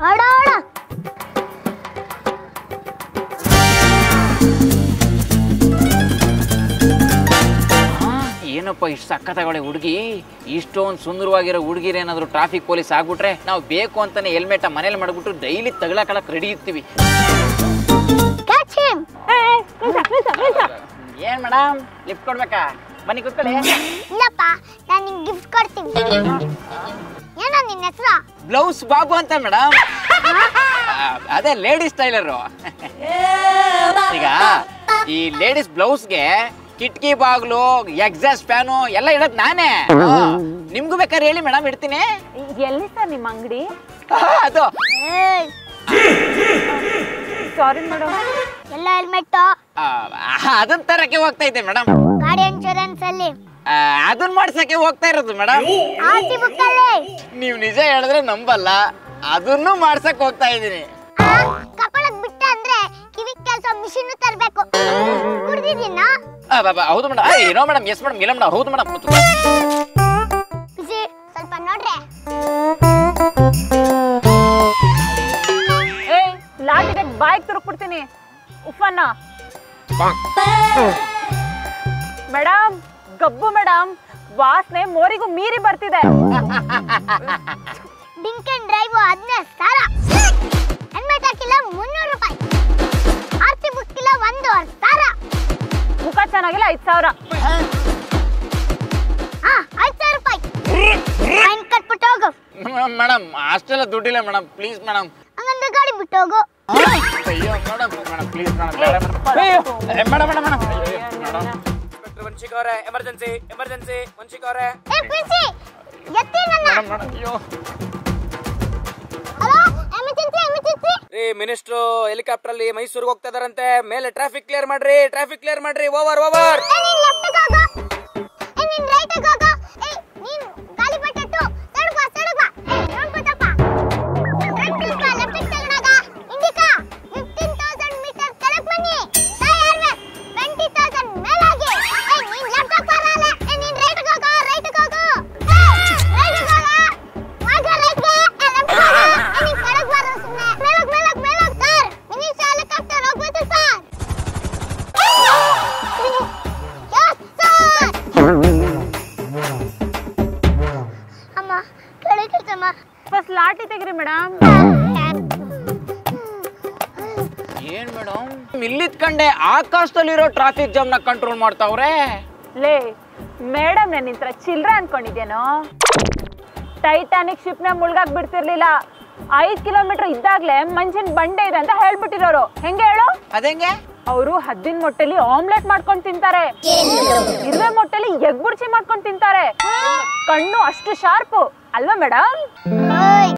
ಆಡ ಆಡ ಏನಪ್ಪ ಇಷ್ಟು ಸಕ್ಕತ್ತಾಗಳೆ ಹುಡುಗಿ, ಇಷ್ಟೊಂದು ಸುಂದರವಾಗಿರೋ ಹುಡುಗಿರೇನಾದ್ರು ಟ್ರಾಫಿಕ್ ಪೊಲೀಸ್ ಆಗ್ಬಿಟ್ರೆ ನಾವು ಬೇಕು ಅಂತಾನೆ ಹೆಲ್ಮೆಟ್ ಮನೇಲಿ ಮಾಡ್ಬಿಟ್ಟು ಡೈಲಿ ತಗೊಳಕ್ ರೆಡಿ ಇರ್ತೀವಿ. ಏನ್ ಮೇಡಮ್ ಲಿಫ್ಟ್ ಕೊಡ್ಬೇಕಾ? ಬನ್ನಿ ಕೂತ್ಕೊಳ್ಳಿ. ಇಲ್ಲಪ್ಪ ನಾನು ನಿಮ್ಗೆ ಗಿಫ್ಟ್ ಕೊಡ್ತೀನಿ. ಏನೋ ನಿನ್ನ ಹೆಸರು? ಬ್ಲೌಸ್ ಬಾಬು ಅಂತ ಮೇಡಮ್. ಅದೇ ಲೇಡೀಸ್ ಟೈಲರು. ಈಗ ಈ ಲೇಡೀಸ್ ಬ್ಲೌಸ್ಗೆ ಕಿಟಕಿ ಬಾಗ್ಲು ಎಕ್ಸಾಸ್ಟ್ ಫ್ಯಾನು ಎಲ್ಲ ಇಡೋದು ನಾನೇ. ನಿಮ್ಗೂ ಬೇಕಾದ್ರೆ ಹೇಳಿ ಮೇಡಮ್, ಇಡ್ತೀನಿ. ಎಲ್ಲಿ ಸರ್ ನಿಮ್ಮ ಅಂಗಡಿ? ಅದು ಸಾರಿ ಮೇಡಮ್. ಎಲ್ಲ ಹೆಲ್ಮೆಟ್ ಅದನ್ನ ತರಕ್ಕೆ ಹೋಗ್ತಾ ಇದ್ದೆ ಮೇಡಮ್. ಗಾಡಿ ಇನ್ಶೂರೆನ್ಸ್ ಅಲ್ಲಿ ಅದನ್ನ ಮಾಡ್ಸಕ್ಕೆ ಹೋಗ್ತಾ ಇರೋದು ಮೇಡಮ್. ಆರ್ಸಿ ಬುಕ್ ಅಲ್ಲಿ ನೀವು ನಿಜ ಹೇಳಿದ್ರೆ ನಂಬಲ್ಲ, ಅದನ್ನು ಮಾಡ್ಸಕ್ ಹೋಗ್ತಾ ಇದ್ದೀನಿ. ಕಪಳಕ್ ಬಿಟ್ಟ ಅಂದ್ರೆ ಕಿವಿ ಕೆಲಸ ಮಿಷಿನ್ ತರಬೇಕು. ಕುಡ್ದಿದ್ದೀನಾ? ಹೌದು ಮೇಡಮ್. ಏನೋ ಮೇಡಮ್. Yes madam. ಇಲ್ಲ ಮೇಡಮ್. ಹೌದು ಮೇಡಮ್. ಬಿಸಿ ಸ್ವಲ್ಪ ನೋಡ್ರೆ. ಲಾಟಿಗೆ ಬಾಯಿಗೆ ತುರುಕ್ಬಿಡ್ತೀನಿ. ಉಫನ್ನ ಮೇಡಮ್, ಗಬ್ಬು ಮೇಡಮ್, ವಾಸನೆ ಮೋರಿಗೂ ಮೀರಿ ಬರ್ತಿದೆ. ಡಿಂಕ್ ಅಂಡ್ ಡ್ರೈವ್ 15,000. ಹೆಲ್ಮೆಟ್ ಹಾಕಿಲ್ಲ 300 ರೂಪಾಯಿ. ಆರ್ಸಿ ಬುಕ್ ಇಲ್ಲ 1,500. ಮುಖ ಚೆನ್ನಾಗಿಲ್ಲ 5,000. 5,000 ರೂಪಾಯಿ. ಫೈನ್ ಕಟ್ಬಿಟ್ಟು ಹೋಗು. ಮೇಡಮ್ ಅಷ್ಟೆಲ್ಲ ದುಡ್ಡಿಲ್ಲ ಮೇಡಮ್. Please madam. ಹಂಗಂದ್ರೆ ಗಾಡಿ ಬಿಟ್ಟು ಹೋಗು. ಅಯ್ಯೋ madam. Madam please madam. Madam madam. ವಂಶಿಕವ್ರೆ, ಎಮರ್ಜೆನ್ಸಿ ಎಮರ್ಜೆನ್ಸಿ. ವಂಶಿಕವ್ರೆ, ಪಿಸಿ ಎತ್ತಿ ನನ್ನ. ಮೇಡಮ್ ಅಯ್ಯೋ. Hello, emergency emergency. ರೀ ಮಿನಿಸ್ಟ್ರು ಹೆಲಿಕಾಪ್ಟರ್ ಅಲ್ಲಿ ಮೈಸೂರಿಗೆ ಹೋಗ್ತಾ ಇದಾರಂತೆ. ಮೇಲೆ ಟ್ರಾಫಿಕ್ ಕ್ಲಿಯರ್ ಮಾಡ್ರಿ, ಟ್ರಾಫಿಕ್ ಕ್ಲಿಯರ್ ಮಾಡ್ರಿ. Over over. ನೀನ್ ಲೆಫ್ಟ್ ಹೋಗು. ನೀನ್ ರೈಟ್ ಹೋಗು. ನೀನ್ ಗಾಳಿ ಬಿಟ್ಟು ಸಡಗಾ ಸಡಗಾ. ನೋಡ್ಕೊತಪ್ಪ. ಲೆಫ್ಟ್ ತಗಣಾಗ ಇಂಡಿಕಾ 15,000 ಮೀಟರ್ ಕೆಳಗೆ ಬನ್ನಿ. ಟೈರ್ 20,000 ಮೇಲಾಗಿ. ನೀನ್ ಲೆಫ್ಟ್ ಬರಲ್ಲ. ನೀನ್ ರೈಟ್ ಹೋಗು, ರೈಟ್ ಹೋಗು. ರೈಟ್ ಹೋಗು. ಮಾಗ ರೈಟ್ ಗೆ ಲೆಫ್ಟ್ ಹೋಗು. ನೀನ್ ಕೆಳಗೆ ಬರೋ ಸುಮ್ಮನೆ. ಮೇಲಕ್ ಸರ್. ಮಿನಿಸ್ಟರ್ ಹೆಲಿಕಾಪ್ಟರ್ ಹೋಗ್ಬೋದು ಸರ್. ಅಮ್ಮ ಕೆಳಗಿರ್ತಮ್ಮ. ಫಸ್ಟ್ ಲಾಟಿ ತೆಗ್ರಿ ಮೇಡಮ್. ಏನ್ ಮೇಡಮ್ ಇಲ್ಲಿದ್ಕಂಡೆ ಆಕಾಶದಲ್ಲಿರೋ ಟ್ರಾಫಿಕ್ ಜಾಮ್ ನ ಕಂಟ್ರೋಲ್ ಮಾಡ್ತಾವ್ರೆ. ಲೇ ಮೇಡಮ್, ನಾನು ನಿಂತ್ರ ಚಿಲ್ಡ್ರ ಅನ್ಕೊಂಡಿದ್ದೇನೋ. ಟೈಟಾನಿಕ್ ಶಿಪ್ ನ ಮುಳುಗಾಕ್ ಬಿಡ್ತಿರ್ಲಿಲ್ಲ. 5 ಕಿಲೋಮೀಟರ್ ಇದ್ದಾಗ್ಲೇ ಮಂಜಿನ ಬಂಡೆ ಇದೆ ಅಂತ ಹೇಳ್ಬಿಟ್ಟಿರೋರು. ಹೆಂಗೆ ಹೇಳು? ಅದೇಂಗೆ? ಅವರು ಹದ್ದಿನ ಮೊಟ್ಟೆಲಿ ಆಮ್ಲೆಟ್ ಮಾಡ್ಕೊಂಡು ತಿಂತಾರೆ, ಇರುವೆ ಮೊಟ್ಟೆಲಿ ಎಗ್ ಬುರ್ಜಿ ಮಾಡ್ಕೊಂಡು ತಿಂತಾರೆ. ಕಣ್ಣು ಅಷ್ಟು ಶಾರ್ಪು ಅಲ್ವಾ ಮೇಡಮ್?